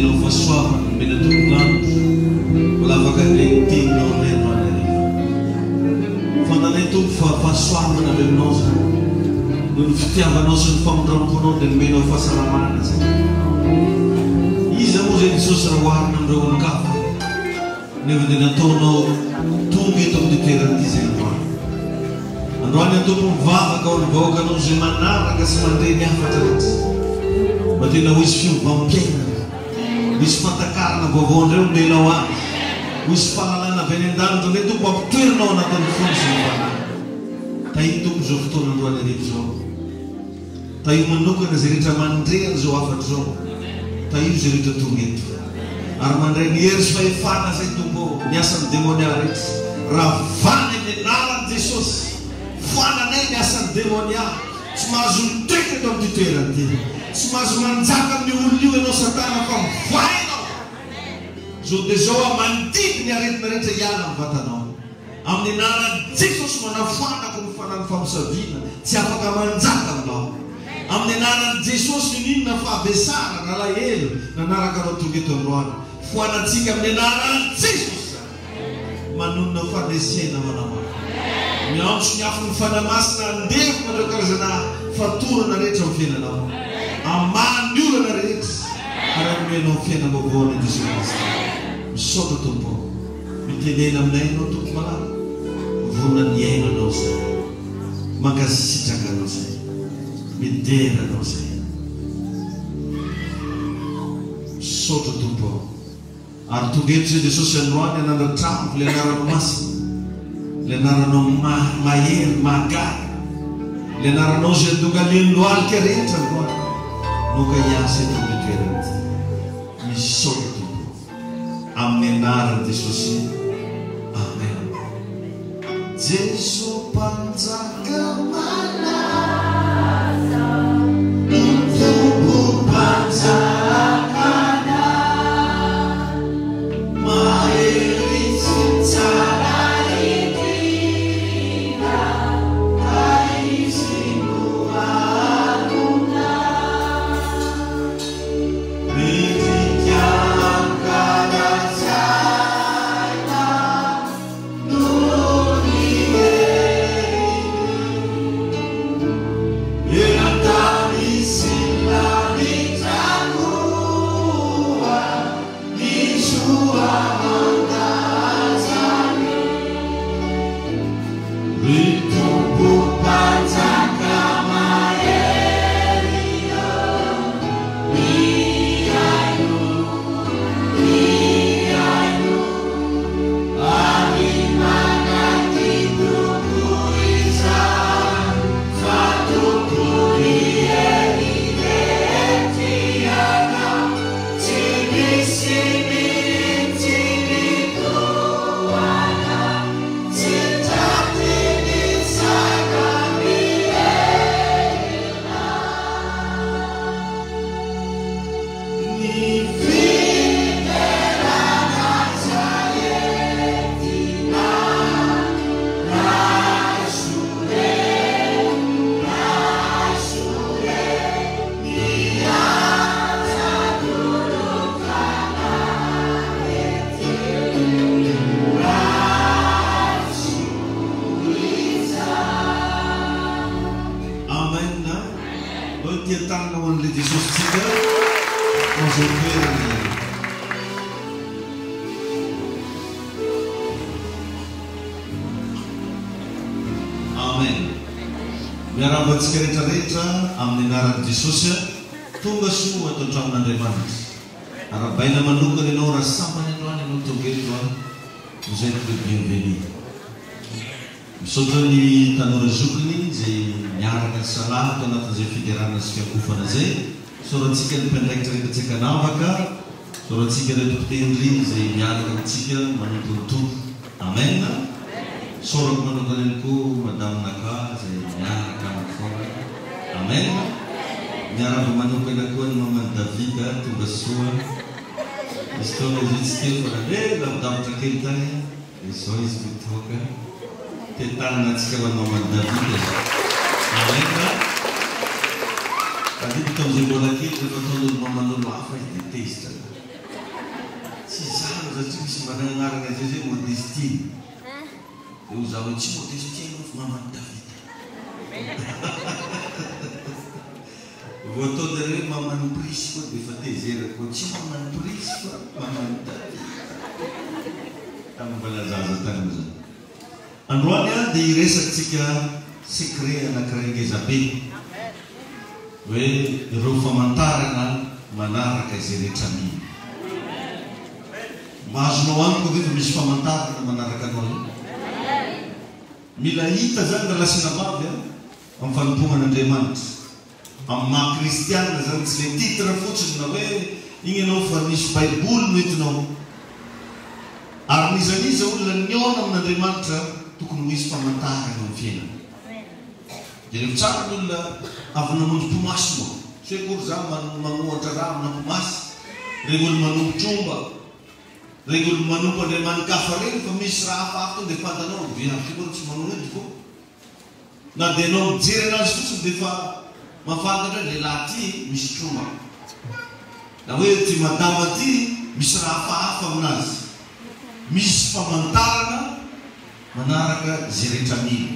menao fahasoavana, mena tompolanitra, mbola afaka retinao renao anariva. Fantanay tompo fa fahasoavana avy aminao zany. Noho ny fitiavanao sy ny famondram-ponao dia menao fahasalamana zay. Iza moa zay Jesosy raha oharina amin'ireo olon-kafa. Nefa dia nataonao tonga eto amin'ny toerana ity zay androany. Androany ny tompo mivavaka ao ny vahoakanao zay manaraka sy mandray ny hafatra rehetra. Mba tena ho isy fiovam-piainana, ho isy fantakarana vaovao indray omenao azy, ho isy fahalalana avy any an-danitra indray tompo ampitoerinao anatin'ny fony sy ny fanahy. Tahio tompo zao fotoana androany arivo zao. Tahio manokana zay rehetra mandrehana zao hafatra zao. Tahio zay rehetra tonga eto. Ary mandray ny hery sy fahefana zay tompo ny asan'ny demonia rehetra. Raha vany amin'ny anaran'i Jesosy, fananay ny asan'ny demonia. Tsy mahazo mitoetra eto amin'ny toerana ity. Tsy mahazo manjaka amin'ny olona io ianao Satana fa mivainao. Zao dia zao mandidy ny aretina rehetra hiala amin'ny vatanao. Amin'ny anaran'i Jesosy manafanako ny fanany famosaviana, tsy afaka manjaka aminao. Amin'ny anaran'i Jesosy ninona fahavesara nalahelo nanaraka anao tonga eto androany. Foanantsika amin'ny anaran'i Jesosy manonona fanesena manao. Miantso ny afo ny fanamasina andefo ireo karazana fatorana rehetra amin'ny fiainanao. Amany olana rehetra ary omenao fiainam-baovao ny Jesosy Kristy. Misaotra tompo, mitenena aminay ianao tompo malala. Vonona ny ainanao zay, mankasitraka anao zay, midera anao zay. Misaotra tompo, ary tonga eto zay Jesosy androany anandratramo le anarano masina, le anaranao mahery, magary, le anaranao zay tonga lenoalika rehetra androany. Noka hiasa eto amin'ny toerana ity. Misaotra tompo, amin'ny anaran'i Jesosy. Amen. Jesosy mpanjaka malaza, tompo mpanjakana, mahery sy tsara indrindra, ka izy no alona. Midika ankalazaina noho ny hery, enantany sy lanitrakoa, ny soa mangazany. Ry tompo mpanjaka mahery io, miaino, ary manaky tompo izany, fa tompo ny hery rehetriana, tsy misy mihitsy mitohana, tsy traty ny saka miherina. Ny fiderana zaetina, rasure, niaza dulukana eti, rasuiza. Amen. Noi tietanna onle Jesosy tsika ozo toerana. Amen. Miaravantsika rehetrarehetra amin'ny anaran'i Jesosy. Tonga soa ato an-tramon'Andriamanitra. Arabaina manokana ianao raha samany androany ianao tonga eto androany. Vous êtes le bienvenu. Misaotra ny tanora zokiny zay miaraka salama tao anatin'izay fiderana sy fiakofana zay. Sorantsika ny mpandraikitra rehetratsika navaka, sorantsika ny tokotendry zay miaraka amintsika manompo ny tompo. Amen. Sorako manokana ihany koa madame Naka zay miaraka amin'ny fona. Amen. Miaraka manokana koa ny mamany David tonga soa. Izy taona izy tsy teo fa lavidavitra kely tany. Izao izy mitoka. Tetanina antsika ho an'ny mamany David. Amen. David tamin'izay mbola kely rehefa ataon'olo maman'olo hafa izy dia tezitra. tsy zany satria misy mananarana zay zay modestine eo zaho hoe tsy modestine fa mamany Davida vao atao dareo mamany prisy koa dia efa tezerako tsy mamany prisy fa mamany Davida tamin'ny mbola zaza tamin'izany. Androany dia iresatsika secret anankiray ngezabe hoe ireo famantarana manaraka izay rehetra mino. Mahazonao amiko ve fa misy famantarana manaraka anao io? Mila hita zany raha lasina vavy amin'ny fanompoan'Andriamanitra. Amin'ny maha kristianina zany tsy le titre fotsiny na hoe igny ianao fa misy baiboly no hitinao. Ary nizaniza olona niona amin'Andriamanitra tokony ho isy famantarana amin'ny fiainana. Dia rehefa tsara ny olona avy namonjy mpomasy moa. Tsy hoe kory za mamohatra raha amina mpomasy. Reny olo manompo tromba. Reny olo manompo Andriamanikafa reny fa misy raha hafa tonga dia fantanao viavy koa tsy manonjy fo. Na dia anao mijery anazy fotsiny dia fa mafantatra lehilahy ty misy tromba. Na hoe ty madama ty misy raha hafa aminazy. Misy famantarana manaraka zay rehetra mino.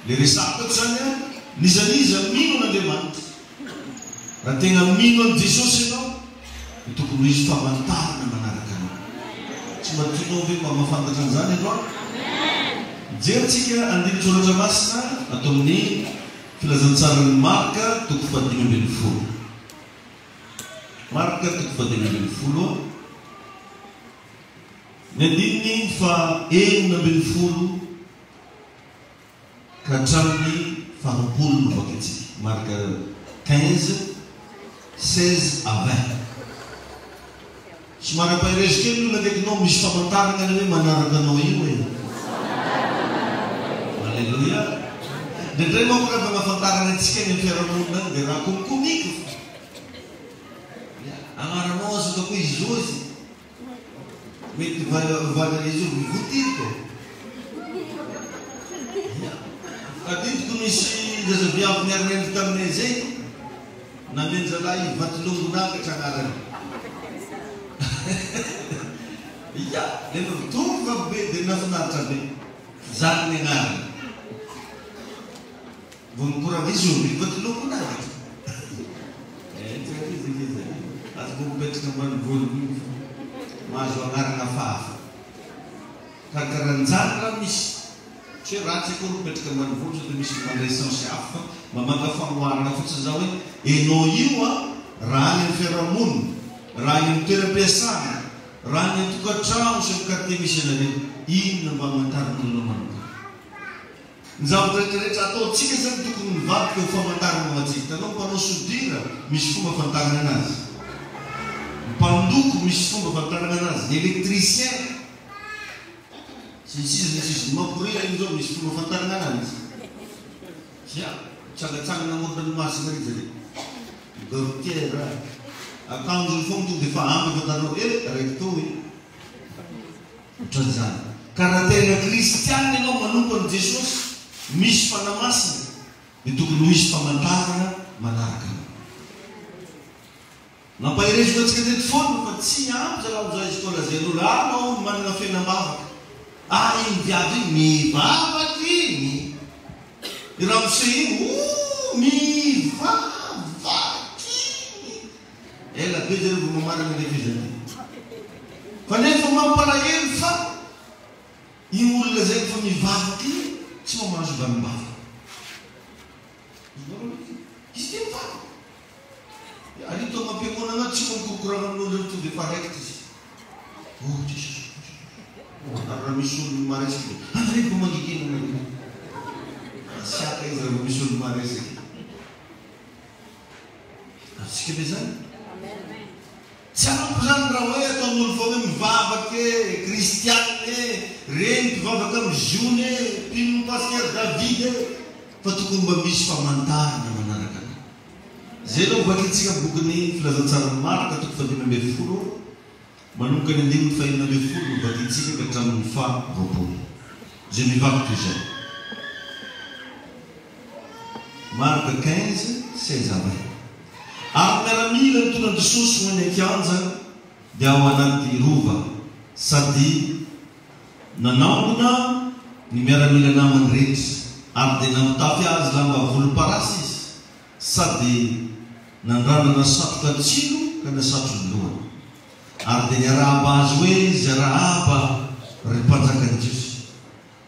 Le resako zany nizaniza mino an'Andriamanitra. Raha tegna mino an' Jesosy ianao dia tokony hisy famantarana manaraka anao. Tsy matinao ve mba mahafantatra an'izany androany? Jerentsika andiny soratra masina atao amin'ny filazantsarany Marka toko 5:20. Marka toko 5:20. Ny andininy fa 6:20 ka hatramin'ny 20 vakitsika. Marka 15:16-20. Somary ampahirezy kely olona ndraiky nao misy famantarana hoe manaraka anao io e. Alleluia. Ndraindray manko raha manafantarana antsika ny fiarahamonina dia raha komikomika fa. Agnaranao azoka koa izozy. Mety valana izy io mivotiriko. Adintiko misy zazaviavy niarinendry taminay zay namenjalahy vatolongonakatra agnarany. Ia, rehefa mitovy be dia nafinaritra be. Zany ny agnarany. Vao mikorava izy io vatolongonakatra. Azoko mipetraka ambany volony mahazo agnarana hafahafa. Karahan'izany raha misy. Tsy hoe ratsy koa mipetraka ambany volo dia misy mandresansy hafa fa mamaka famoarana fotsiny zao hoe enao io raha any amin'ny fiarahamonina, raha any amin'ny toeram-piasana, raha any amin'ny tokantrano sy ny quartier misy anareo, inona mba hamantaran'olona manoka. Ny zavatra rehetrarehetra ataontsika zany tokony mivadika ho famantarana antsika. Tanao mpanao sodira misy fomba famantarana anazy. Mpandoko misy fomba famantarana anazy. Ny électricien sisy mampirira iny zao misy fomba famantarana anazy. Sia, tsangatsangana amoron-dranomasina ry zany. Gortiera akanjo fogna tonga dia fa ampy fantanao recto ohatran'izany. Ka raha tena kristianina ianao manompo an'i Jesosy misy fanamasina dia tokony ho isy famantarana manaraka anao. Nampahirezy antsika teto foana fa tsy ampy zalahy izy koa lazay an'olo anao manana fiainam-bavaka. Iny viavy iny mivavaka iny. I ramose iny mivavaka iny. Ela be zay vao mamarana ny fizany. Fa nefa mampalahelo fa iny olona zay fa mivavaka iny tsy mamahazo vanim-bavaka. Izy dia mivavaka. Alito amam-piangonana tsy mamikokorana amin'olona tonga dia fa raikitra izy. Oh Jesosy. Raha misy olo maresaka anareko magigina anareo. Siaka izy raha misy olo maresaka. Atsika be zany. Tsy ampy zany raha hoe ataon'olo fa hoe mivavaka kristianina reny mpivavaka amin'ny ziony mpino paster David fa tokony mba misy famantarana manaraka anao. Zay aloha vakitsika bokin'ny filazantsarany Marka toko 5:20 manomboka ny 5:20 vakitsika ka hatramin'ny 20. Zay mivavaka izay. Marka 15:16-20. Ary miaramila ny tonga Jesosy ho any an-kianja dia ao anaty rova. sady nanambona ny miaramila namany rehetra ary dia namitafy azy lamba volomparasy izy sady nandranana satroka tsilo ka nasatro ny lohany ary dia niarahaba azy hoe zarahaba ry mpanjakany Jiosy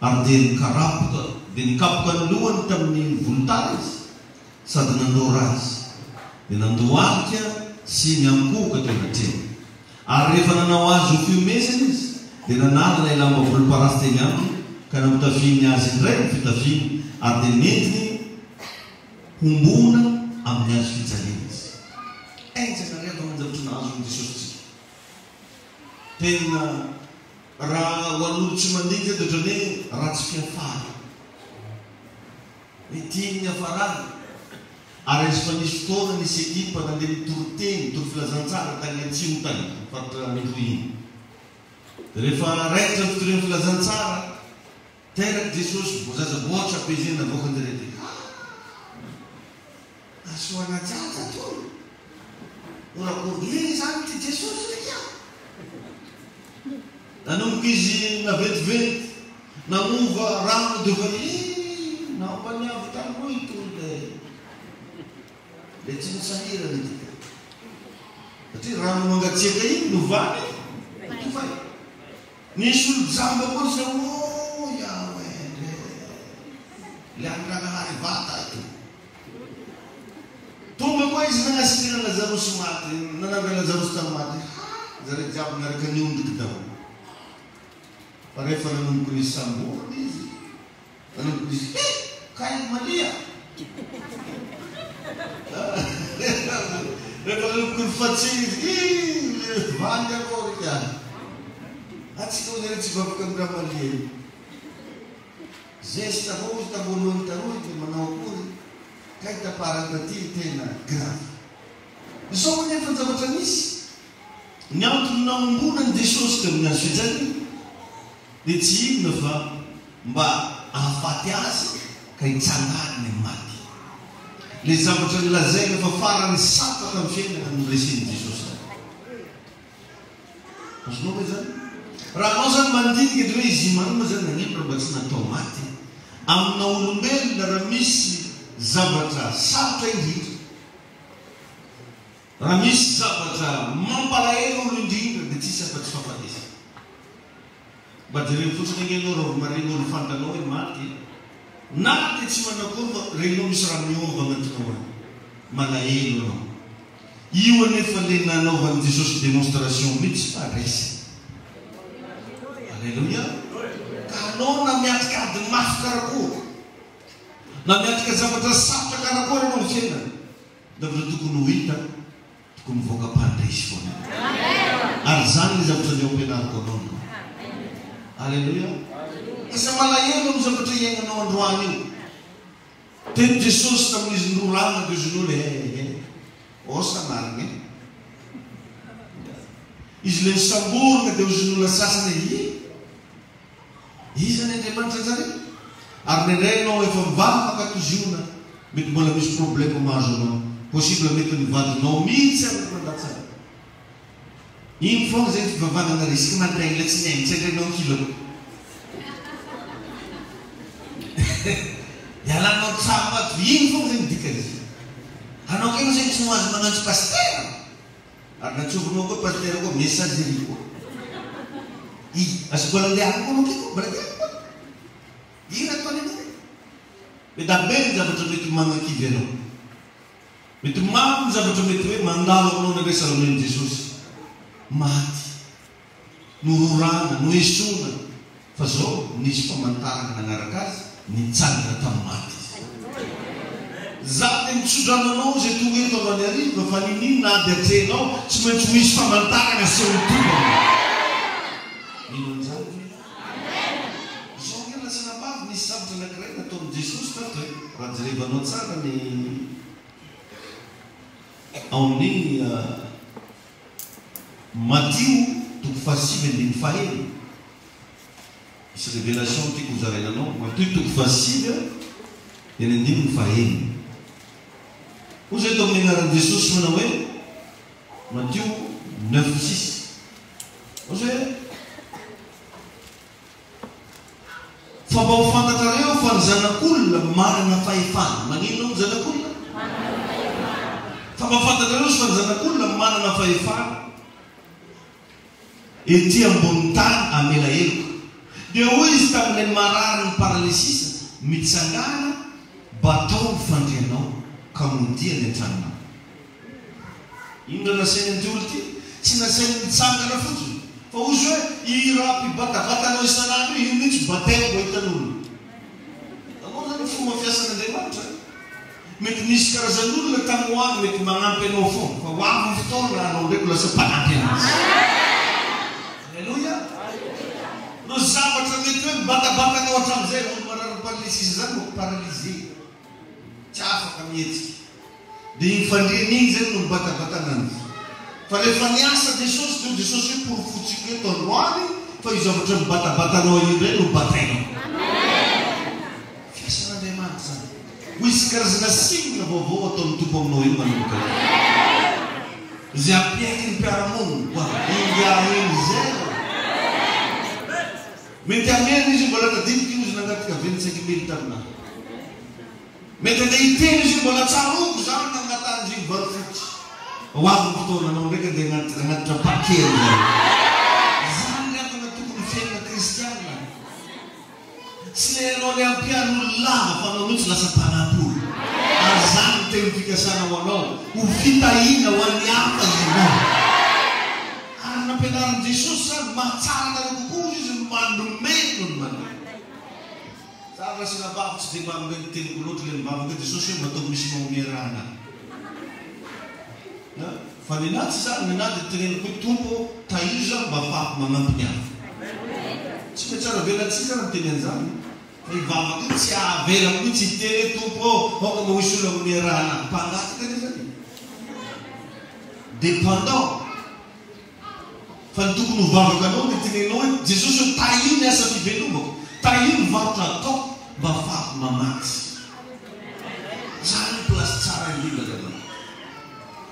ary dia nikarapoka dia nikapoka ny lohany tamin'ny volontany izy sady nandora azy dia nandohalika sy miankoka teo anatreny ary rehefa nanao azy ho fiomezana izy dia nanala ilay lamba volomparasy teny aminy ka namitafiany azy indray ny fitafiany ary dia mentiny hombona amin'ny azo fijaliana izy enjanareo fa manjavatra nahazo ny Jesosy tena raha ho an'olo tsy mandinga dia ohatrany hoe ratsy fiafara tiany hafarana ary izy fa nisy fotoana nisy ekipa nandeha mitoroteny mitory filazantsara tany atsimo tany faritra Meloiny dia rehefa raikitra fitorian'ny filazantsara teraka Jesosy vozazaboatra apezena voakandirety asoana jaja toy orakory zany ty Jesosy reka nanomboka izy navetivety namova rano dia fa nampaniavo tany roy toy le tsy misahirana ity satria rano mangatsiaka iny novany tofay nisy olo jamba koa sa yawe le andranahary vata ito tomba koa izy nanasitena Lazarosy maty nanavy Lazarosy tany maty zare jiaby miaraka niondriky daholo fa rehefa nanomboka nisy samborona izy nanomboka izy kainy Maria rehefa nanomboka nifatsiny izy vandy akory tiany atsika ho zare tsy vavaka amin'ny raha Maria zesy tarozy tabolohany tarozy dia manao akory kay taparana ty tena grave zao nefa ny zavatra nisy ny antony naombonany Jesosy teo amin'ny azo fijaliana dia tsy inona fa mba ahafaty azy ka hitsangany ny maty le zavatra nilazaina fa farany sapaka amin'ny fiainana no resiny Jesosy azonao hoe zany raha anao zany mandinika dia hoe izy manoma zany nanipra mba tsy natao maty amina olombelona raha misy zavatra sarotra indrindra raha misy zavatra mampalahelo olo indrindra dia tsisy afa-tsy fahafatesa mba jereny fotsiny angenao raha mareny olo fantanao hoe maty na dia tsy manakory fa renao misy raha miova agnatinao any malahelo anao io anefa le nanaovan'i Jesosy démonstration mihitsy fa resy alleluia ka anao na miatrika adiny mafy karakory na miatrika zavatra sarotra karakory anao ny fiainana davatra tokony ho hita tokony mivoaka mpandresy foana ary zany ny zavatra ny ampianariko anao alleluia asa malahelo amin'ny zavatra iainanao androany io teny Jesosy tamin'izy norana dia izy nole osa marigny izy le nisamborona dia izy nola sasany izany Andriamanitra zany ary nendray anao efa mivavaka toziona mety mbola misy problème mahazo anao possible mety nivadinao mihitsy amin'ny mandatsara iny foana zay fivavahana risky mandraigna tsy nainy tsy andrenao kilo ialanao tsamato iny foana zay midikanizy anao keno zay tsy noazy manantsy paster ary natsovinao koa paster koa messagerie koa azoko landeako koa nokiko baladeako koa ina ataony anao mety abe ny zavatra mety magnakivy anao mety maro ny zavatra mety hoe mandalo aminao na resaka amin'iny Jesosy maty nororana no esoana fa zao nisy famantarana nagnaraka azy nitsangana tamin'ny maty za dia mitsodrananao zay to eto avany ariva fa nininy na ady atrenao tsy maintsy misy famantarana sehotoba inon'izany zao ngena tsy nabavy nisy zavatra anankiray nataon'i Jesosy tato hoe raha jerevanao tsara ny ao amin'ny Matthieu toko fahasivy andiny fahelo misy révélation tiako hozarainanao Matthieu toko fahasivy eny andiny fahelo ho zay tao amin'ny anaran'i Jesosy manao hoe Matthieu 9:6 ho zay Fa fantatrareo fa ny zanak'olona manana fahefana. Maninona ny zanak'olona? Fa mafantatrareo fa ny zanak'olona manana fahefana. Ety ambony tany amela heloka. Dia hoy izy tamin'ny marary ny paralysisa, mitsangana batao ny fandrianao ka mondia ny an-tranonao. Ino nasainy an'ity olo ity? Tsy nasainy mitsangana fotsiny. Fa ozy hoe iraha-pibatabatanao isan'andro io mihitsy batemo ho hitan'olona. Anao zany fomba fiasan'Andriamanitra. Mety nisy karazan'olona tamin'ny hoany mety manampy anao foana. Fa ho avy fotoana anao ndraiky lasa mpanampy anazy. Alleluia. No zavatra mety hoe batabatanao hatramin'izay olo marary paralysise zany no paralysé. Tsy afaka mihetsika. Dia iny fandriana iny zany no batabatana azy. Fa rehefa niasa Jesosy, dia Jesosy hoe porofotsika eto androany, fa io zavatra mibatabatanao io indray no batainao. Fiasan'Andriamanitra zany. Ho isy karazana simina vaovao ataon'ny tompo aminao io manomboka. Izay ampiaiky ny mpiara-monina, iny zero. Mety amiana izy mbola tadidika izy nanatika 25 000 taminahy. Mety andeha izy mbola tsaroko zany nangatany izy varofotsy. Ho avy ny fotoana anao ndraiky andeha anatitra pakely zany. Zany ny antony tokony fiainana kristianina. Tsy le anao le ampian'olo lava fa anao mihitsy lasa mpanampolo. Ary zany ny teny fikasana ho anao. Ho fitahina ho an'ny hafa ianao. Ary nampianaran'i Jesosy zany mahatsara nareo kokoa izy manomeno ny manao. Raha sy nabavy tsy dia manome ny teniko loatra le mibavaka Jesosy hoe mataoko misy maomea rana. Fa ninaty zany ninaty teneniko hoe tompo tahiry zany mba afahako manampy ny hafa. Tsy ka tsara velantsika ny teny an'izany. Fa ivavaka io tsy avela mihitsy hiteny tompo aoka mahoisy olo maomea rana. Mpangaty teny zany. Dépendant. Fa ny tokony ho vavakanao dia tenenao hoe Jesosy hoe tahiry ny asa fivelomako. Tahiry ny varotra ataoko mba afahako mamaty. Zany plasy tsara indrindra zany.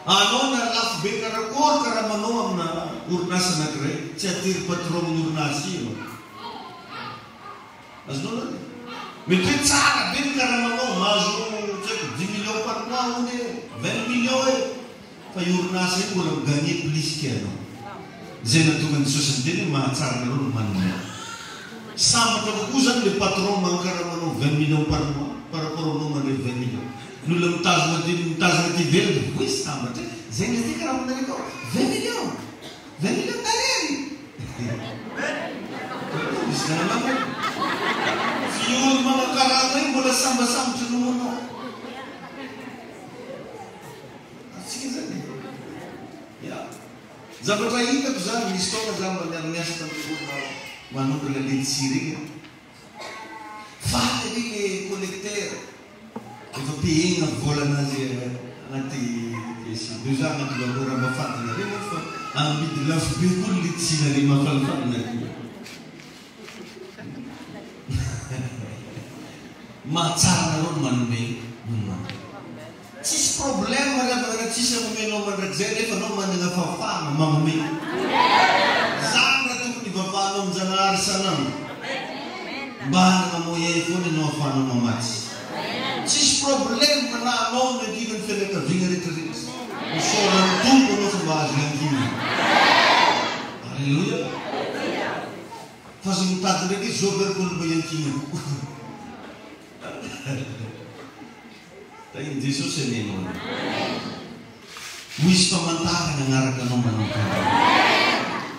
Anao na lafo be karakory karaha manao amina orinasa anankiray, tsy atery patron amin'ny orinasa io. Azonao zany? Mety hoe tsara be ny karaha manao, mahazo 10 millions par mois ou 20 millions e. Fa io orinasa io mbola migagné plus qu'anao. Zay natonga ny Jesosy ny teny mahatsara nareo no manome. Sambatra kokoa zany le patron mankara manao 20 millions par mois par rapport anao manao 20 millions. N'olona mitazona ty velona, hoe sambatra zay ny ty karaha manareko 20 millions. 20 millions tarery. Misy nanamana. Fiolo manakarana io mbola sambasambatra no manao. Atsika zany. Ya. Zavatra hitako zany misy taona zany mba miara-miasa tamin'ny olona manomboka la ledisir iny. Faly iny collecteur. Efa pihina volanazy anaty deux ans anaty valora mafatana reny fa amidy lafo be koa ny ledisir le mafalifaly naty. Mahatsara nareo no manome. Tsisy problème rehefa tsisy amomenao mandrakizay nefa anao manana fahafahana manome. Zany raha tokony hivavanao amin'ny Janahary isan'andro. Mba hanana moyen foana ianao ahafahanao mamatsy. Tsisy problème na anao no akina ny fianakaviana rehetrarehetra. Misaoran'ny tompo anao fa mba azo angina. Alleluia. Fa azo mitady ndraiky izy zao very koa mba iankina kokoa. Tainy Jesosy anenao. Misy famantarana anaraka anao manokana.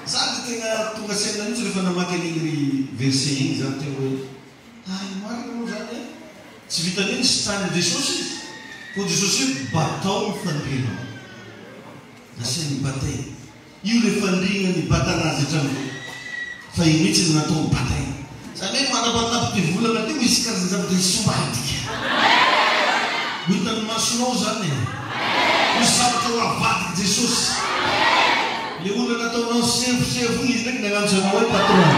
Zany tena tonga saina mihitsy rehefa namaky an'iny verset iny zany tena hoe marina moa zany e. Tsy vitaneny sitrany Jesosy izy. Fa Jesosy hoe batao ny fandrianao. Nasiany batay. Io le fandriana ny batanazy hatramin'izay. Fa io mihitsy ny natao batay. Zany hoe manapatapy ty volana ty misy karazana zavatra isomadika. Hitan'ny masonao zany e. Misy zavatra ho avadiky Jesosy. Le olona nataonao sefosefo izy ndraiky nagnanjanao hoe patron.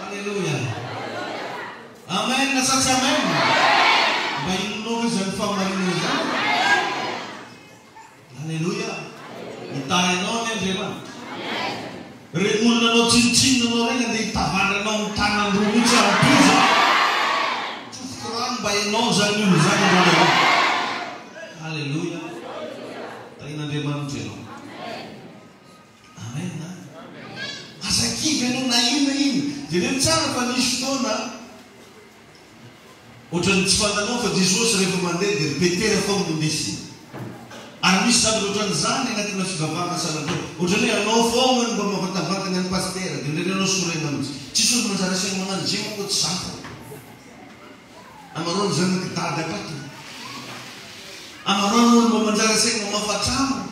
Alleluia. Amen na satsy amen. Mba inonao hoe zany famarina zany. Alleluia. Hitahinao ny Andriamanitra. Re olona anao tsinotsinonanao regny andeha hitavananao ny tanandroa mihitsy ianao zany olo zany ianao. Halleluja. Tain'Andriamanitra ianao. Amen. Azakivy ianao na ino. Dia rehefa tsara fa nisy fotoana ohatran'ny tsy fantanao fa Jesosy rehefa mandeha dia Petera foana no indesiny. Ary misy zavatra ohatran'izany anatina fivavahana sanatao. Ohatran'ny hoe anao foana no mba mahavantavatana ny pastera dia indrindra anao sorena mihitsy. Tsisy olo manjara saina manano zay manko tsy zaka. Amarao ny zanak'dada akato. Amarao ny olo mba manjara saina mamafatrano.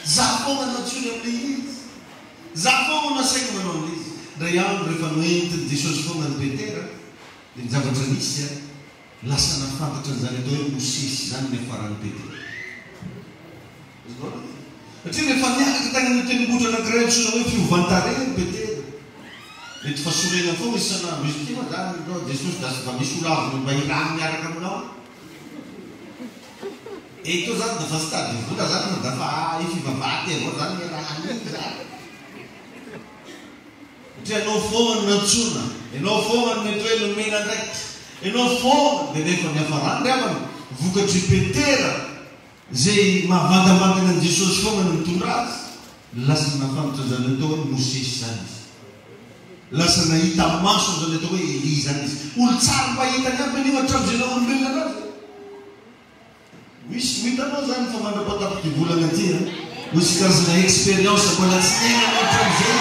Za foana natsony amin'ilay izy. Za foana nasaina manao amin'ilay izy. Ndray andro rehefa noentiny Jesosy foana ny Petera dia ny zavatra nisy lasa nafantatra an'izany atao hoe Mosesy zany ny faran'ny Petera. Satria rehefa niakatra tagny tenimbotro anankiray antsoina hoe fiovantareny Petera. Dia tsy fasorena foana isan'andro izy ity zany Jesosy da fa misy olo avy mba irano miaraka aminao. Ito zany da fa stady vola zany da fa ifivavahty avao zany miarahany zany. Satria anao foana nantsona, ianao foana mety hoe nomena ndraiky, ianao foana dia rehefa miafarany ryamana vokatry Petera zay mahavandavandana an' Jesosy foana no mitondra azy, lasa nafantatra zany atao hoe Mosesy zany izy. Lasa nahita maso zany atao hoe Elia zany izy. Olo tsara mba hitany aby anio atramizay naolombelona anazy. Misy mitanao zany fa mandrapatapoky volana aty misy karazana expérience mbola tsy tenanao atramizay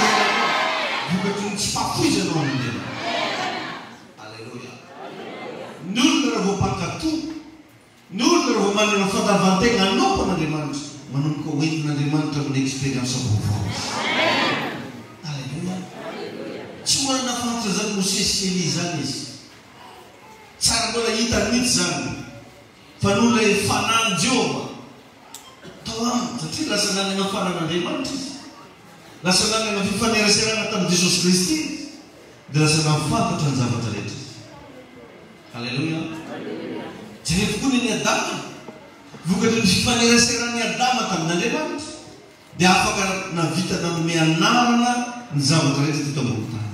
vokatry ny tsy fafoizanao amin'izay. Alleluia. Ny olona raha vao mpakato, ny olona raha vao manana fandavan-tegna anaopan'Andriamanitra, manomboka hoentin'Andriamanitra amin'ny expérience vaovao. Alleluia. Tsy manana fantatra zany Mosesy sy Elia zany izy. Tsara mbola hita mihitsy zany. Fa n'olona fanany Jehova tao aminy satria lasa nanana fanan'Andriamanitra izy. Lasa nanana fifaneraserana tamin'i Jesosy Kristy dia lasa nafantatra ny zavatra rehetra. Halleluja. Jereko koa ny Adama vokatry ny fifaneraseran'ny Adama tamin'Andriamanitra dia afaka navita nanome anarana ny zavatra rehetra teto ambony tany.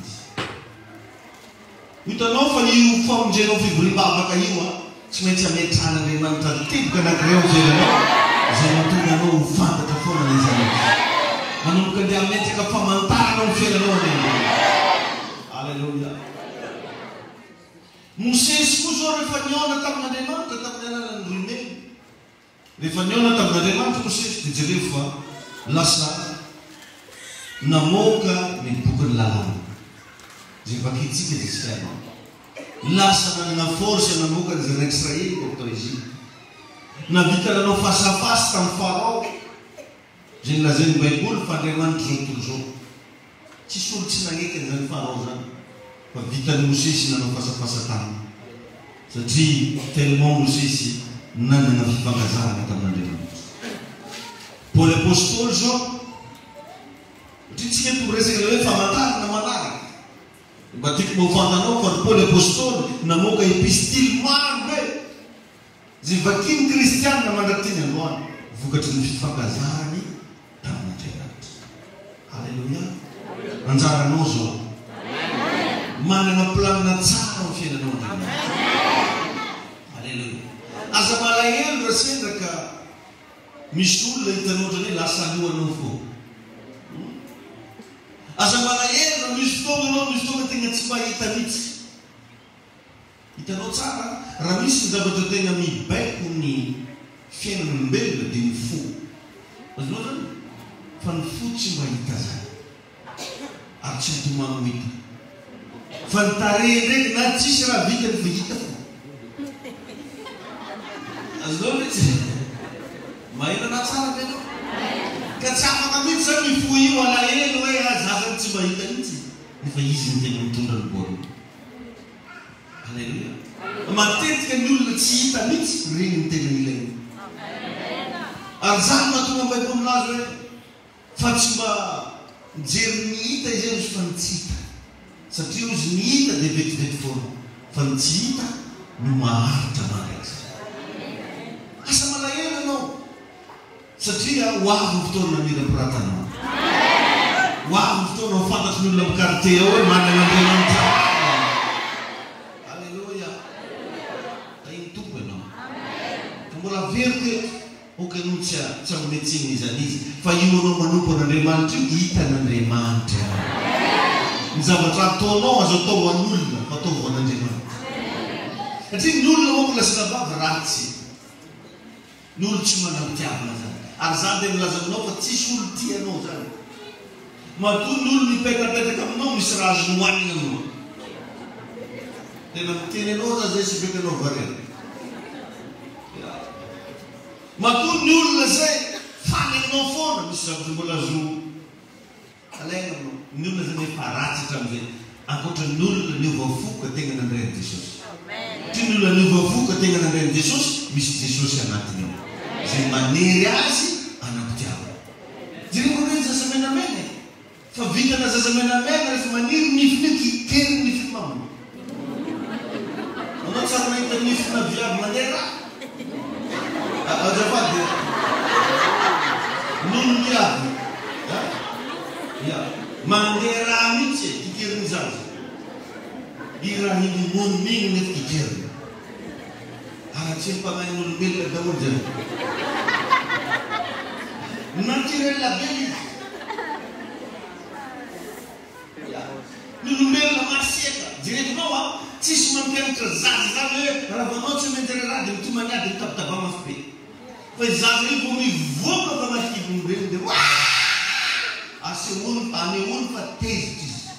Hitanao fa io famonjenao fivoriam-bavaka io tsy maintsy ametrahan'Andriamanitra teboka anankiray amin'izay izay mahatonga anao ho fantatra foana ny zavatra. Manomboka andeha ametraka famantarana ny fiainanao any. Alleluia. Mosesy koa zao rehefa niona tamin'Andriamanitra tamin'ny alalan'ny Romainy. Rehefa niona tamin'Andriamanitra Mosesy dia jereo fa lasa namoaka ny bokin'ny lalàna. Zay vakitsika dia tsy hainao. Lasa nanana force namoaka ny zanak'i Israely tao Ezipta. Navita nanao fasafasy tamin'ny Farao. Zay nilazain'ny Baiboly fa Andriamanitra zao tontolo zao. Tsisy olo tsy nagnekany zany Farao zany. Fa vitan'ny Mosesy nanao fasafasa taminy. Satria tellement Mosesy nanana fifangazarana tamin'Andriamanitra. Paoly apôstôly zao tsika eto resaka hoe famantarana manaraka. Mba tiako mba ho fantanao fa Paoly apôstôly namoaka epistily maro be zay vakiny kristianina mandrakitiny androany vokatry ny fifangazarany tamin'Andriamanitra. Halleluja. Anjaranao zao manana planina tsara amin'ny fiainanao Andriamanitra. Halleluja. Aza malahelo raha sendraka misy olona hitanao ohatrany hoe lasa alohanao fô. Aza malahelo raha misy fotoana anao misy fotoana tegna tsy mahita mihitsy. Hitanao tsara raha misy ny zavatra tegna mibaiko ny fiainan'olombelona dia ny fo. Azonao zany fa ny fo tsy mba hita zany ary tsy mitomano hita. Fa ny tarehy ndraiky na tsisy raha vitany fa hita fo. Azonao mihitsy mahitana tsara venao. Ka tsy afaka mihitsy zany ny fo io alahelo hoe azazany tsy mahita mihitsy nefa izy ny tegna mitondra ny baolina. Halleluja. Matetika ny olona tsy hita mihitsy regny ny tegna ilaina. Ary zany mahatonga Baiboly milaza hoe fa tsy mba mijery ny hita izy izy fa ny tsy hita. Satria ozy ny hita dia vetivety foana fa ny tsy hita no maharitra maraiky. Asa malahelo ianao satria ho avy ny fotoana mirapiratana. Ho avy ny fotoana ho fantatry ny olona mikarite ao hoe manana Andriamanitra. Alleluia. tsy ametsiny izany izy fa io anao manompon'Andriamanitra io hitan'Andriamanitra ny zavatra ataonao azo atao hoan'olona fa atao hoan'Andriamanitra satria ny olona moa lasina vavy ratsy ny olo tsy manam-pitiavana zany ary zany dia milaza aminao fa tsisy olo tianao zany matoa ny olo mipetrapetraka aminao misy raha azo nohanina aminao tena miteny anao za zay sy bekanao varena matoa ny olona zay faly aminao foana misy zavatra mbola azo alaina aminao ny olona zany efa ratsy hatramin'izay ankoatra ny olona niovavoka tegna nandrain'i Jesosy ty ny olona niovavoka tegna nandrain'i Jesosy misy Jesosy anatiny ao zay manery azy anam-pitiavana jereo hoe zaza menamena fa vitana zaza menamena rehefa maniry nifiny kikery nifiny mamana anao tsara nahita nifina viavy manera azafady nono miavy mandeha raha mihitsy kikeryny zaza i raha hindi mono migny nefa kikeryny aratsy mpagnain'olombelona daholo zany naturel bely n'olombelona masiaka jeretinao a tsisy mampianatra zaza zany hoe raha vanao tsy menjera raha dia mitomany ady mitabitaba mafy be fa zaza io vo mivoaka fa matikibolombelona dia aseolo aneolo fa tezitra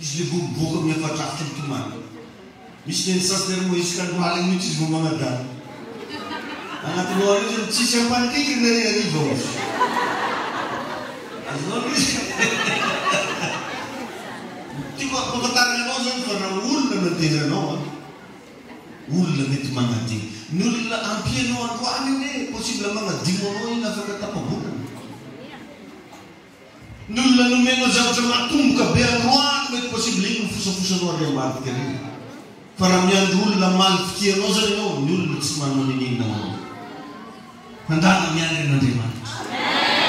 izy le vomivoaka miafatrafitra mitomany misy neny sasiny mo izy kandroaly mihitsy izy vo magnadany agnatin'ny oany io zany tsisy ampanikiky nare ariva ozy azonao izy tiako ampafantarana anao zany fa raha olona natena anao olona mety magnadigny ny olona ampianao androany ine possible magnadigno anao iny afaka tapabonana ny olona nomenao zavatra matomboka be androany mety possible iny mifosafosanao Andriamanitra reny fa raha miandro olona maly fitianao zany anao ny olona tsy manao ninina anao handana miandry an'Andriamanitra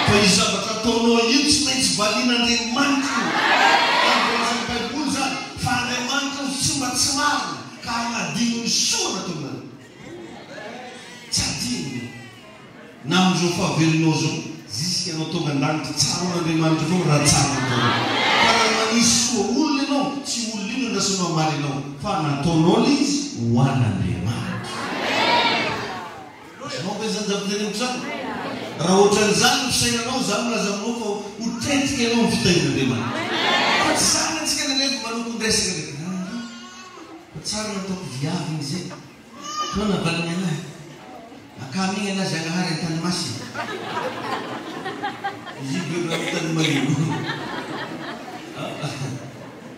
fa izy zavatra ataonao io tsy maintsy valian'Andriamanitra androazany baiboly zany fa Andriamanitra tsy mba tsy marina ka hanadigno ny soa nataonany tsy adigno na am'izao fahavelonao zao ziska anao tonga an-danitra tsara n'Andriamanitra foana raha tsara nataonao fa raha manisy soa olona ianao tsy olona ino andrasanao amaly anao fa nataonao le izy ho an'Andriamanitra anao ve zany zavateneko zany raha ohatran'izany no fisainanao za milaza aminao fa ho trentika ianao ny fitahin'Andriamanitra fa tsy zany antsika nenefa manoko ndresaka reka fa tsara nataoko viavy iny zay no navaliny anahy akamigny anazy agnahary an-tany masina izy bera tany malio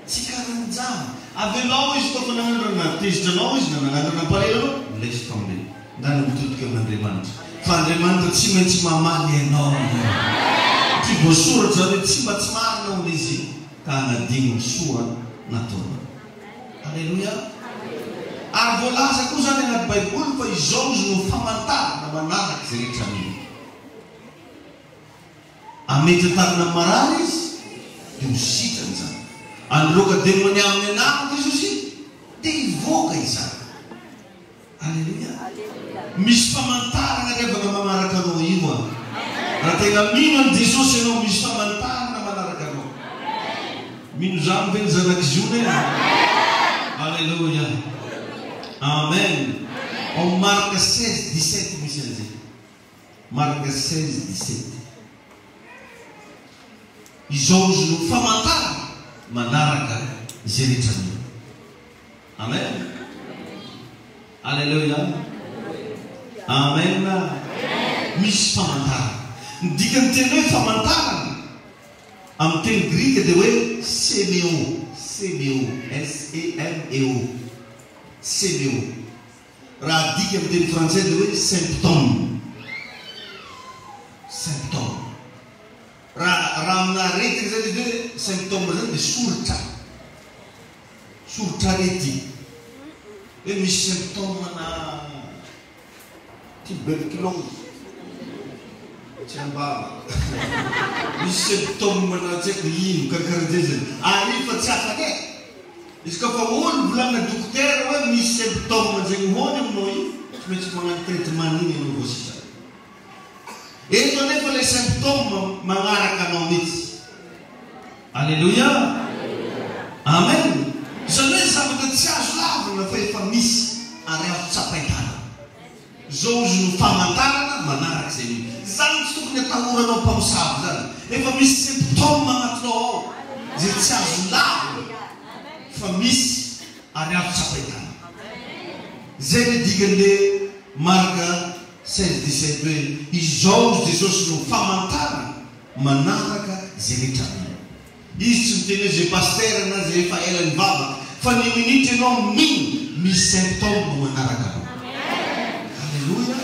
tsy karan'izany avelao izy kofa nagnandrana tezitranao izy na nagnandrana palelao laisy tombe ndana mitodika amin'Andriamanitra fa Andriamanitra tsy maintsy mamaly anao ty voasoratra zany hoe tsy mba tsy marina ona izy ka hanadigno ny soa nataona alleluia ary voalaza koa zany anaty baiboly fa izao izy no famantarana manaraka zay rehetra miny amety tarina marary izy dia ho sitrany zany androka demony amin'ny anamako izy ozy dia hivoaka izany alleluia misy famantarana revana manaraka anao io a raha tegna mino any Jesosy ianao misy famantarana manaraka anao mino zany ve ny zanak'iziona eny alleluia amen ao Marc 16:17 misy an'izay Marc 16:17 izao izy no famantarana manaraka izay rehetra mino amen alleluia amen misy famantarana ny dikany teny hoe famantarana amin'ny teny grika dia hoe semeo semeo semeo raha dika amin'ny teny français dia hoe symptôme raha amina retika zany izy hoe symptôme zany dia soritra arety hoe misy symptôme na tuberculose tsy ambava misy symptôme na tsy haiko ino karakarahazay zany ary fa tsy afaka izy ka fa olo volanina dokotera hoe misy symptôme zegny hony aminao io tsy maintsy magnano traitement iny ianao vao sitraka. Eto anefa ilay symptôme magnaraka anao mihitsy. Alléluia. Amen. Izany hoe zavatra tsy azo lavina fa efa misy ary azo tsapaitana. Zao izy no famantarana manaraka izay mihitsy. Zany tsy tokony atahoranao mpamosavy zany. Efa misy symptôme agnatinao ao zay tsy azo lavina fa misy ary azo tsapaitana. Zay ny dikan'le marka 16-17 hoe izao Jesosy no famantarana manaraka zay rehetra mino. Izy tsy miteny hoe zay paster na zay efa ela mivavaka fa ny minitra ianao mino misy symptôme manaraka anao. Alléluia.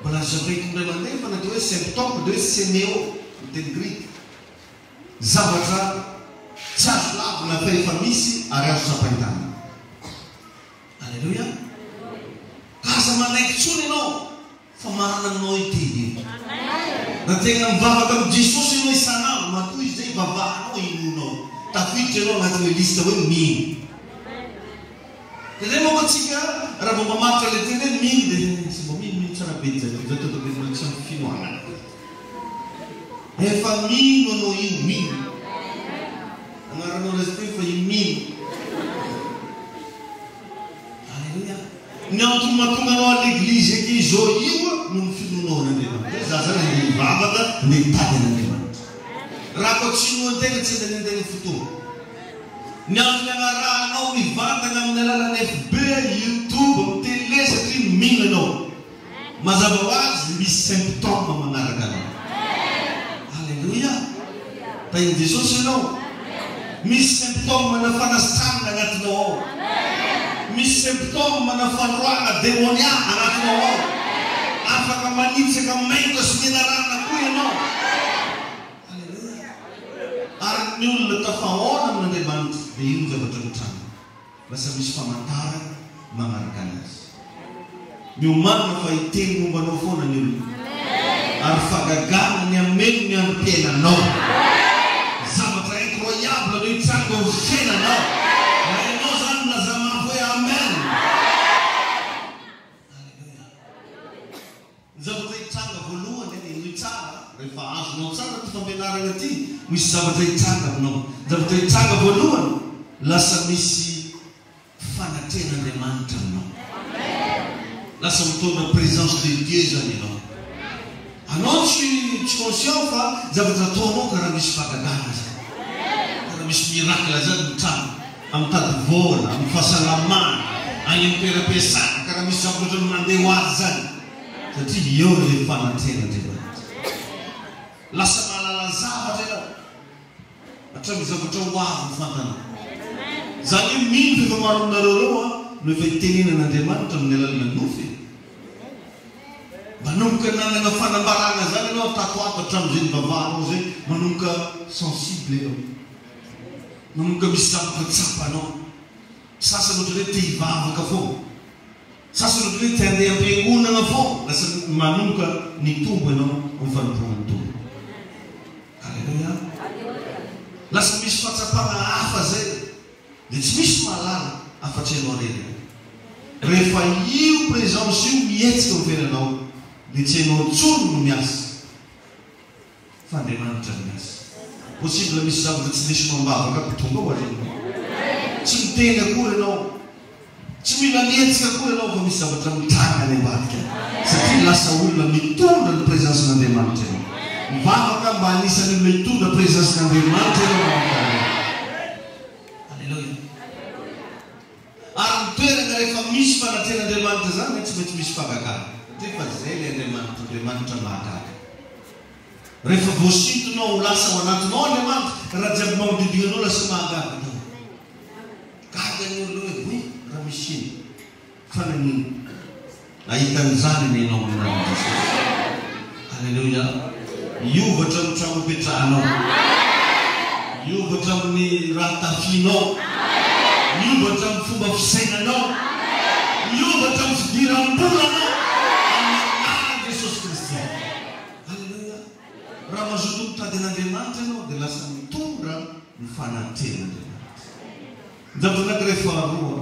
Mbola zavaiky indray mandeha fa natao hoe symptôme dia hoe sénéo miteny grika. Zavatra tsy azo lavina fa efa misy ary azo tsapaitana. Alléluia. Kaza manaiky tsony ianao fa marana aminao iteny. Na tegna mivavaka amin'ny Jesosy ianao isan'andro matoa izy zay vavahanao inonao. Tafiditra ianao agnatin'ny lista hoe mino. Dia zay moa antsika raha vao mamaritra ilay teny hoe mino dia sy mba mino tsara be zay zao totobezona tsy finoana. Efa mino anao io mino. Agnaranao lazy teo fa io mino. Ny antony mahatonga anao à l'église eky izao io no ny finoanan'Andriamanitra. Za zany andeha mivavaka andeha hitady an'Andriamanitra. Raha koa tsy noan-tegna tsy andeha fotoana. Ny antony agnarahanao mivantana amin'ny alalan'ny FB, YouTube, télé satria mino anao. Mazava ho azy misy symptôme manaraka anao. Alléluia. Tain'i Jesosy ianao. Misy symptôme na fanasana agnatinao ao. Misy symptôme mana fandroana démonia agnatinao ao. Afaka manitsaka mainka sy mianarana koa ianao. Alléluia. Ary ny olona tafahoana amin'Andriamanitra dia ino zavatra mitranga. Lasa misy famantarana manaraka anazy. Miomarina fa hiteny mombanao foana ny olona. Ary fagagana ny ameno ny ampiainanao. Zavatra incroyable no hitranga ho fiainanao. Ianao zany lazama hoe amen. Alléluia. Zavatra hitranga voalohany ny tsara rehefa azonao tsara ty fampianarana aty misy zavatra hitranga aminao. Zavatra hitranga voalohany lasa misy fanatren'Andriamanitra aminao. Lasa mitondra présence de Dieu zany ianao. Anao tsy conscient fa zavatra ataonao karaha misy fagagana zany. Karaha misy miracle zany mitranga. Amin'ny tady vola, amin'ny fahasalamana, any amin'ny toeram-piasana, karaha misy zavatra mandeha ho azy zany. Satria eo ilay fanatren'Andriamanitra. Lasa mahalala zavatra ianao. Hatramin'ny zavatra ho avy ny fantanao. Zany hoe mino efa maro aminareo reo no efa hitenenan'Andriamanitra amin'ny alalan'ny nofy. Manomboka nanana fanambarana zany ianao tatoato hatramin'izay mivavahanao zay manomboka sensible ianao. Manomboka misy zavatra tsapanao. Sasany ohatra hoe te hivavaka foana. Sasany ohatra hoe te handeha am-piangonana foana. Lasa manomboka ny tombo ianao amin'ny fanompoan'ny tombo. Alléluia. Lasa misy fahatsapana hafa zay. Dia tsy misy mahalala afa-tsy ianao reny. Rehefa io présence io mihetsika ho fiainanao dia tsy ianao tsony no miasa. Fa Andriamanitra miasa. Possible misy zavatra tsy misy mambavaka tonga ao arenao. Tsy miteny akory ianao. Tsy mila mihetsika akory ianao fa misy zavatra mitranga any ambadika. Satria lasa olona mitondra ny présencen'Andriamanitra ianao. Mivavaka mba anisan'ny olona mitondra présencen'Andriamanitra ianao. Alléluia. Ary mitoerana rehefa misy fanatren'Andriamanitra zany tsy maintsy misy fagagana. Fa zay ilay Andriamanitra mahagaga. Rehefa voasintonao ho lasa ao anatinao Andriamanitra, raha jiaby magnodidinanao lasa mahagaga tao. Gaga ny olona hoe hoe raha misy ino. Fa nanino. Ahitan'izany ny ianao amin'n'an'ny Jesosy. Alléluia. Iovatra amin'ny trano ipetrahanao. Iovatra amin'ny raha tafianao. Iovatra amin'ny fomba fisainanao. Iovatra amin'ny fidiram-bolanao. Raha mazoto mitady an'Andriamanitra ianao dia lasa mitondra ny fanatren'Andriamanitra. Zavatra anankiray faharoa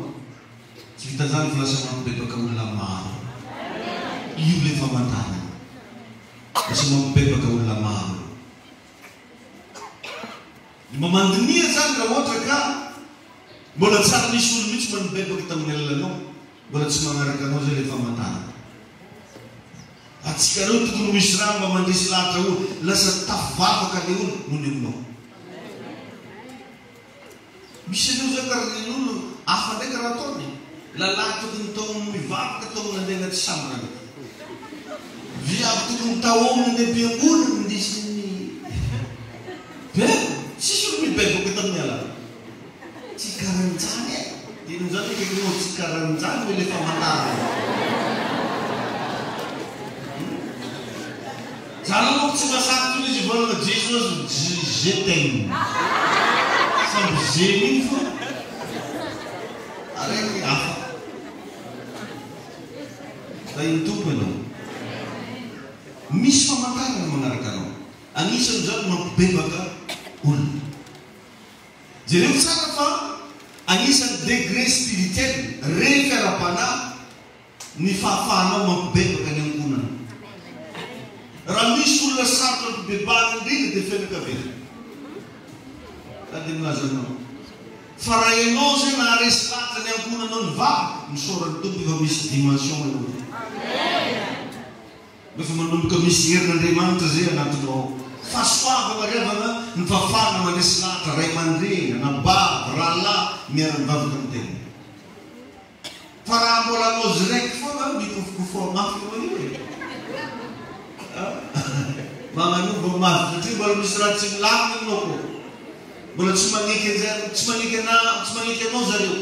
Tsy vita zany fa lasa mampibebaka olona maro. Io le famantana. Lasa mampibebaka olona maro. Mamandinia zany raha ohatra ka mbola tsara misy olo mihitsy manibebaka tamin'ny alalanao, mbola tsy manaraka anao zay le famantana. Atsika reo tokony misy raha mba mandresy lahatra olo, lasa tafavavaka le olo noho ny aminao. Misy anao zay karan'iny olo hafa ndraiky raha ataony. Lalahy tokony tao mivavaka tao mandeha anaty sambrana. Viavy tokony tao mandeha am-piangonana indisiny tsisy olo mibebaka tamin'ny alala. Tsy karan'izany e. Dinon-zany kekinao tsy karan'izany hoe le famantara. Zany moa tsy masaky toy izy volana Jesosy je t'aime. Samby zeny iny fo. Araiky hafa. Da iny tompo ianao. Misy famantarana manaraka anao. Anisan'ny zany mampibebaka olona. Jereo tsara fa anisan'ny degré spirituel rehefa ara-panahy ny fahafahanao mampibebaka ny ankonana. Raha misy olona sarotra mpibebahana indrindra dia fianakaviana. Ka dia milaza anao. Fa raha ianao zay naharesy lahatra ny ankonanao ny vava, misaoran'ny tompo efa misy dimension aloha. Efa manomboka misy herin'Andriamanitra zay anatinao. Fahasoava mariavana ny fafana manesy lahatra ray aman-dreny, anabavy, rahalahy miara-mivavaka amin'ny tena. Fa raha mbola anao ziraiky foana mikofokofo mafy eo io e. Magnanova mafy satria mbola misy raha tsy milamina anao koa. Mbola tsy magneky anao zareo.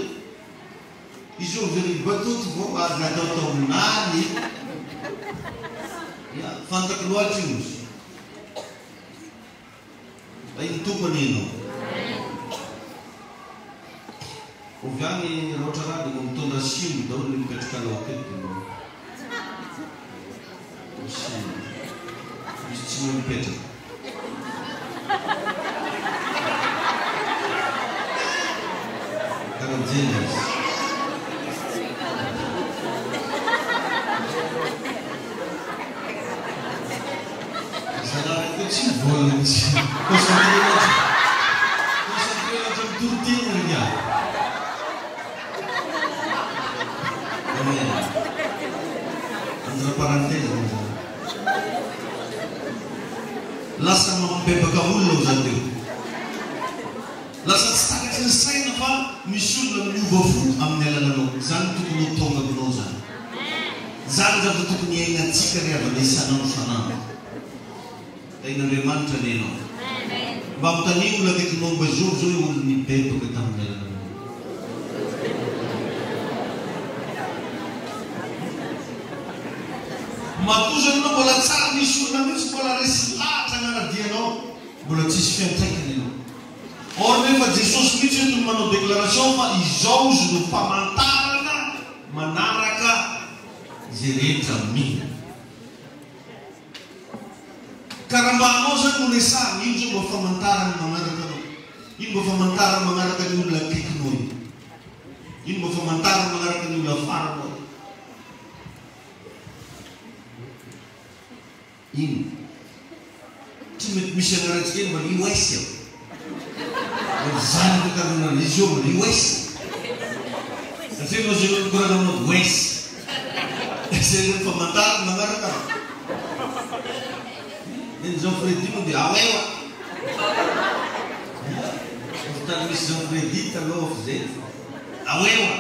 Izy io very batoto vao azy natao aminany. Fantako loatra io. Iny tompony ianao. Ovy agny raha ohatra raha dia mitondra simo daholo ny mipetraka laoka eto. Misy tsy moa mipetraka. Karan'izany izy. Tsy volana misy concentré mitoro-tena ny ahy. Entre parenthèse lasa mampibebaka olona ho zany teo. Lasa tsy takatry ny saina fa misy olona miova fo amin'ny alalanao. Zany tokony ho tonga aminao zany. Zany zavatra tokony iainantsika rehefa isanandro isanandro. Ain'Andriamanitra ny ianao. Mba mitania olona akaikinao mba zao olo mibebaka tamin'ny alalanao. Matoza anao mbola tsara misy olona mihitsy mbola resy lahatra anaradianao, mbola tsisy fiantraikany ianao. Or nefa Jesosy mihitsy entony manao déclaration fa izao izy no famantarana manaraka zay rehetra mihina. Karaha mba anao zany no resahana, ino zao mba famantarana manaraka anao. Ino mba famantarana manaraka ny olona akaikinao io. Ino mba famantarana manaraka ny olona afaranao. Ino? Tsy mety misy anaratsika eny mba US eo. Zany no karanana izy io mba US. Satria anao zay no korana anao US. Zay no famantarana manaraka anao. Eny Jean Freddy moa dia awewa. Tany misy Jean Freddy taloha zay. Awewa.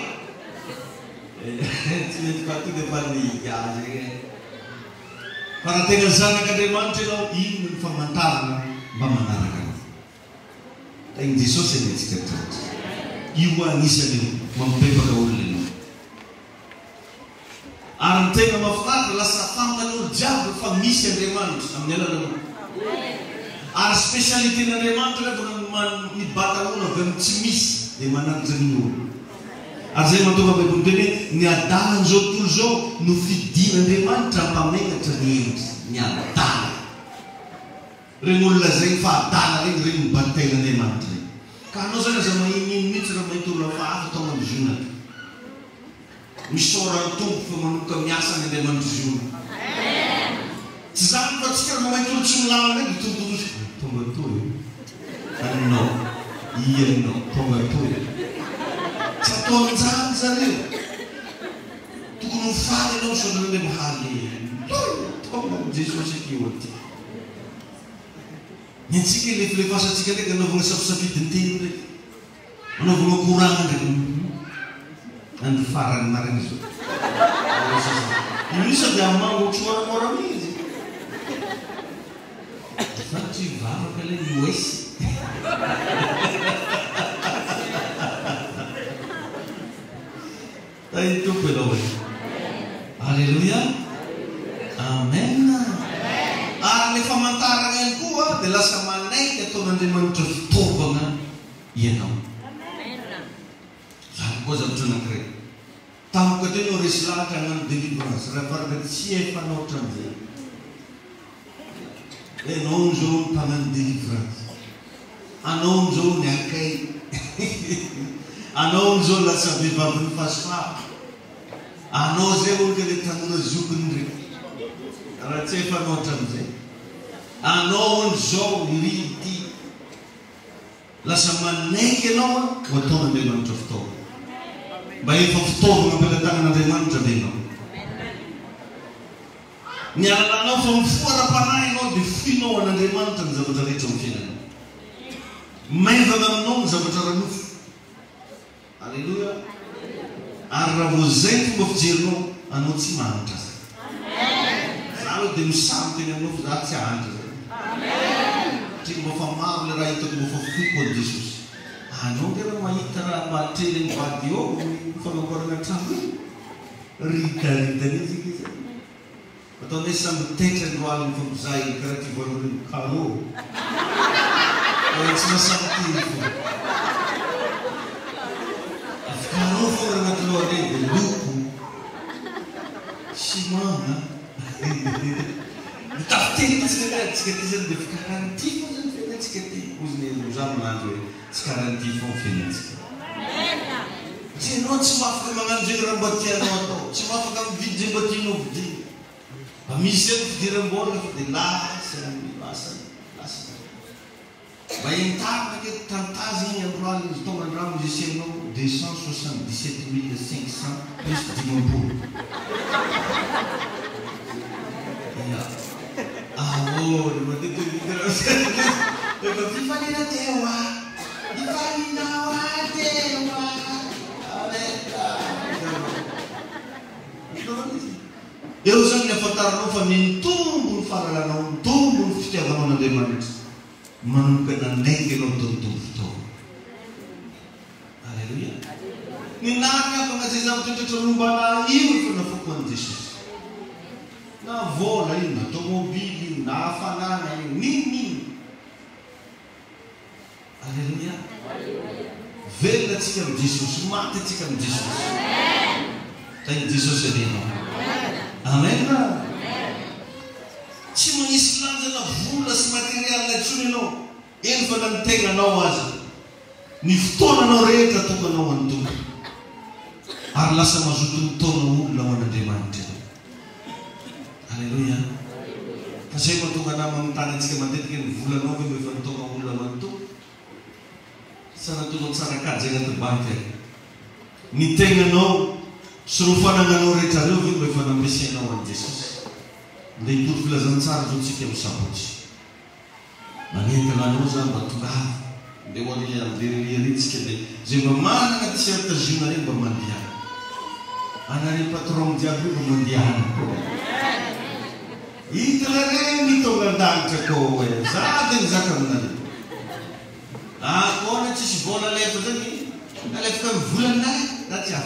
Tsy mety partout dia fa ny gazy. Fa raha tena zanak'Andriamanitra ianao, ino ny famantarana mba manaraka anao. Iny Jesosy antsika tratra. Io anisany mampibebaka olona ianao. Ary ny tena mahafinaritra lasa fantan'olo jiaby fa misy Andriamanitra amin'ny alalanao. Ary spécialité-n'Andriamanitra rehefa mibata olona avy amin'ny tsy misy dia manaritra ny olo. Ary zay mahatonga Baiboly teny hoe ny adalan zao tontolo zao no fidin'Andriamanitra mpamenatra ny endry, ny adala. Regny olona zay fa adala regny regny mibatain'Andriamanitra regny. Ka anao zany aza maninino mihitsy raha mahita olona fa hafa tao amin'ny zonaka. misaoran'ny tompo fa manomboka miasa ny Andriamanitra ziono. Tsy zany fa tsika momento tsy milamina ny tontolo tonga toy. Aninao, ianao, tonga toy. Tsy atao amin'izany zareo. Tokony ho faly ianao sao dia mahaly. Tonga Jesosy akeo aty. Ny antsika lefasatsika ndraiky anaovana safisafidy ny teny ndraiky. Anaovana korana ndraiky. Andro farany marina zao. Io sady ammango ohatry moramora mihitsy. Satry vavaka ilay ny oesy. Tay tompo ianao hoe. Alleluia. Amen. Ary ny famantarana ihany koa dia lasa manaiky ataon'Andriamanitra fitaovana ianao. Zany koa zavatra anankiray. Tampoka teny ho resy lahatra hagnano délivrance. Raha varaka tsy efanao hatram'izay. Ianao zao mpagnano délivrance. Anao zao ny akay. Anao zao lasa vehivavin'ny fasifaha. Anao zay olika ilay tanora zokiny ndraiky. Raha tsy efanao hatram'izay. Anao zao ry ity. Lasa manaiky ianao ho ataon'Andriamanitra fitaovana. Mba efa fitaovana ampelantanan'Andriamanitra dia ianao. Ny alalanao fa mifoara-panahy ianao dia finao an'Andriamanitra ny zavatra rehetra amin'ny fiainanao. Maivana aminao ny zavatra ranofo. Alleluia. Ary raha vao zay fomba fijerinao, anao tsy mahantra zay. Zaho dia misamy teny aminao fa zaho tsy hahantra zay. Satria mba fa maro ilay raha hitako mba fa foiko an'i Jesosy. Anao dia raha mahita raha mahatrely ny vady eo fanamboarana trano ritaritany izy izy. Ataonay samby tetra ny roaliny fa mizaha iny karaha ty voalohany carreau. Tsy mahasamby ty fo. Carreau fo raha anaty lohany dia loko. Simana. Mitafiteny mihitsy ny antsika ty zany dia fikaranty fo zany fiainantsika ty. Ozy ny zaho manandro hoe tsy karanty fo ny fiainantsika. Tsy ianao tsy mafaka magnano zay raha mba tianao atao. Tsy mafaka mividy zay mba tianao vidiana. Mba misy any fidiram-bola fa dia lasa. Mba entarina aketo tantazy igny androany izy tonga andramo izy asianao 277 500 plus 10. Ahora, mas tem que eu tô falando até lá. E vai não até lá. Eu já me afastaram no família, todo falaram, todo fitiavam na demanda. Mas não pena nem que não todo. Aleluia. Ni nada como às vezes não tem que trombar aí, eu não vou com Jesus. Na vola aí, na automobile, na afanana aí, ninguém. Aleluia. Vela ticam Jesus, mata ticam Jesus. Tem Jesus ali não. Amém. Se não islanda na vola se material na chune não, ele vai não ter na oasa. Niftona na oreta tu na wantu. Arla sama zutum tono la wana demante. Aleluia. Kasi mo tunga na mamtanan sika mandet ken vula no be fanto ka ula mantu. Sana tulong sana ka jenga terbante. Ni tenga no surufana ngano reta no be fanam besi na wan Jesus. Dei tu fila zansar tu sika usabuchi. Mangin ka no za batuka. Devo dire rischi di zimmerman che si è giunto in Bormandia. Ana il patron di Abu Mondiano. Hitler mi tocca d'altre cose. Zaden zakamnali. Ah, come ci si vuole le cose? Le fa volare da già.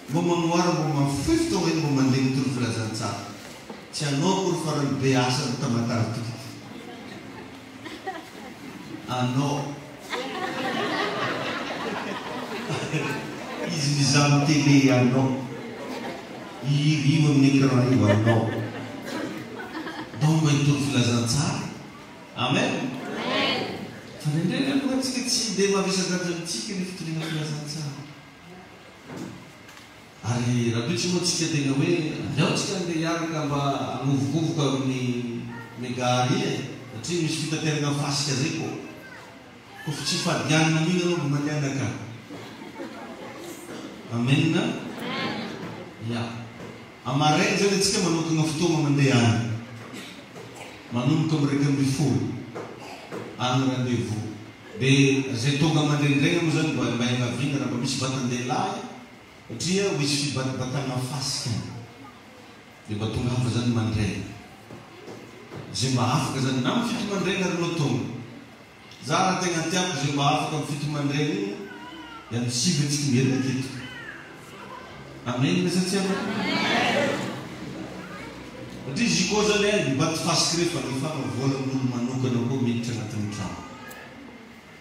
Momon war momon fifto in momon dentro frazanza. C'è no per fare il beasa tamatato. Ah no. Izmizamtili ano. Vivo nikraiwa no. Dongo itu filazanza. Amen. Fanende ko tsikitsi deva bisa gadam tsikini fitringa filazanza. Ary raha tsy moa tsika tegna hoe aleotsika andeha hiaraka mba hanovokovoka amin'ny megary satria misy fitaterana fasika zay koa fa tsy fadianina mihitsy anao mba mandeha anakany. Amen. Ya. Amarainy zany atsika manokana fotoana mandeha any. Manomboka amin'ny 2:30 any rendez-vous. Dia zay tonga mandraindraigny moa zany mba hiangavina raha mba misy vatan-dehilahy satria misy fibatibatana fasika. Dia mba tonga hafa zany mandraigny. Zay mba afaka zany na amin'ny 7 mandraigny ary anao tonga. Za raha tegna tiako zay mba afaka amin'ny 7 mandraigny dia amin'ny 7 antsika mierina aketo. Amen mesatsy amen. Satria izy koa zany mibaty fasika rehefa rehefa vola amin'olo manokana koa miditra agnatin'ny trano.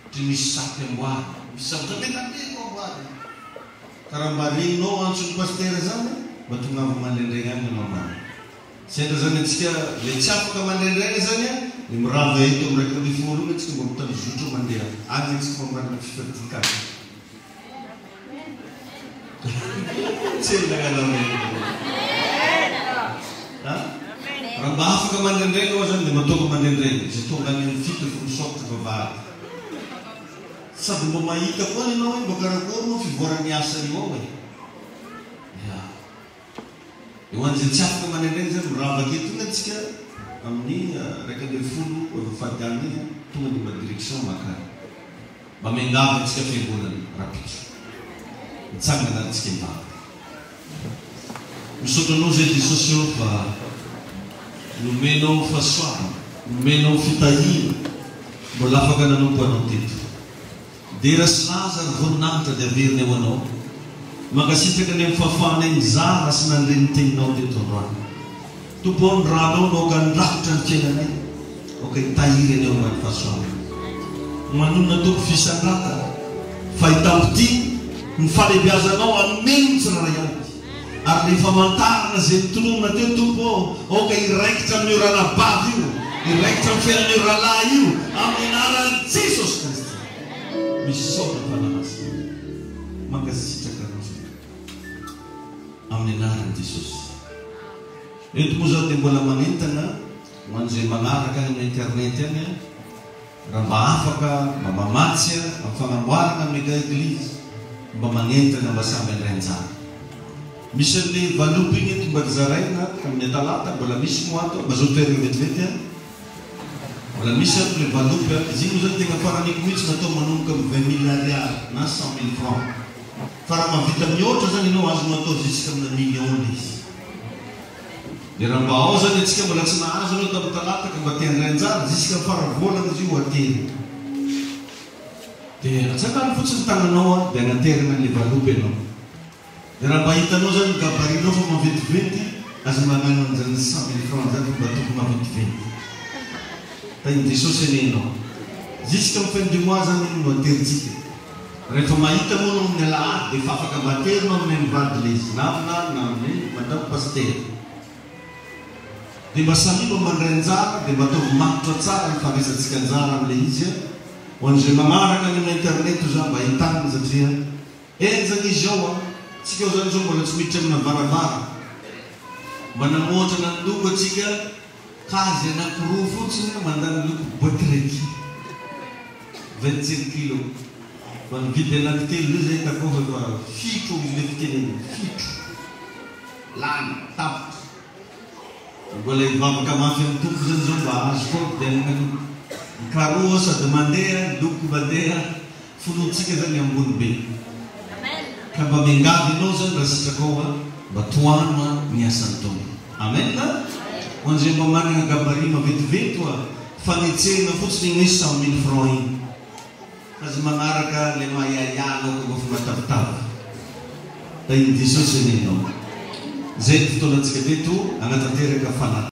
Satria misy sapy amboary, misy zavatra be amboary. Karaha mba regninao antson'ny pasteur zany mba tonga avy mandraindraigny any manao ambany. Sendra zany atsika le tsy afaka mandraindraigny zany dia mirava eto amin'ny 2:30 atsika mba mitany zotro mandeha. Any atsika mambarana fifadikana. Raha mba afaka mandraindraigny ao zany dia matonga mandraindraigny. Zay tonga any amin'ny 7 folo sokatra vavahady. Sady mba mahita koa ianao hoe mba karakory moa fivoaran'ny asany ao e. Eo an'izay tsy afaka mandraindraigny zany mirava aketo tonga atsika amin'ny 2:30 fadiany tonga dia mba direction makany. Mba miangavy atsika fiangonana rapitso. Mitsangana antsika imbavy. Misaotra anao zay Jesosy eo fa nomenao fahasoavana, nomenao fitahiana mbola afaka nanompo anao teto. Dera sy Lazara voninahitra dia averina eo anao. Mankasitraka any amin'ny fahafahana iny zara sy nandre ny teninao teto androany. Tompo ao ny ranao nao ka nirakotra ny fiainany ao ka hitahiry any eo amin'ny fahasoavana. Manonona tompo fisandrata fa hitampoty ny falebiazanao ameny tsirairay aby. Ary rehefa mantarina zay tononona teo tompo ao ka iraikitra amin'ny ranabavy io, iraikitra amin'ny fiainan'io ralahy io amin'ny anaran'i Jesosy Kristy. Misaotra fananasa mankasitraka anao zay amin'ny anaran'i Jesosy. Eto moa zao dia mbola manentana ho an'izay magnaraka any amin'ny internet any raha mba afaka mba mamatsy amin'ny fagnamboarana mega eglizy mba manentana mba samy andrainjara. Misy amin'ny valopy igny eto mba zaraina amin'ny talata mbola misy moa ato mba zao toerana vetivety mbola misy ato le valopy izy igny zany tegna faraniko mihitsy natao manomboka amin'ny 20 000 ariary na 100 000 francs. Fa raha mavita mihoatra zany ianao azonao atao jusqu'à amin'ny million izy. Dia raha mba ao zany atsika mbola tsy nahazo anao tamin'ny talata ka mba te andrainjara jusqu'à faravolana izy io ateny. Dia atsakany fotsiny tagnanao dia anaterana le valopy ianao. Dia raha mba hitanao zany gabarinao fa maventiventy azo magnano an'izany 100 000 francs zany mba toko maventiventy. Tain'i Jesosy enenao. Jusqu'à amin'ny fin du mois zany no ateritsika. Rehefa mahita moa anao amin'ny alahady dia efa afaka baterinao amin'ny mivady lezy na amin'ny madamo pasteur. Dia mba samiba mandrainjara dia mba ataovy manitra tsara ny fanesantsika anjara amin'ilay izy ho an'izay magnaraka any amin'ny internet zany mba hitaniny satria enjany izy ao tsika zany zao mbola tsy miditra amina varavara mba namoatra nandoko atsika kazy anankiroa fotsiny mandany loko boitreki 27 kilo fa nividy anankitelo io zay takofa fa fitro izy le fiteneny fitro lany tapitra. Mbola hivavaka mafy amin'ny tompo zany zao mba azo koa dia mikaroa sady mandeha loko mandeha fonotsika zany ambony be. Ka mba miangavy ianao zany raha sitraka ao mba toano ny asan'ny tompo. Amen. Ho an'izay mba manana gabarit mavetivety fanetsehana fotsiny igny hoe 100 000 francs igny. Azo magnaraka le mahaiahianao ka fa matavitavy. Tain'i Jesosy enenao. Zay fotoanantsika teto anatanteraka fanatiny.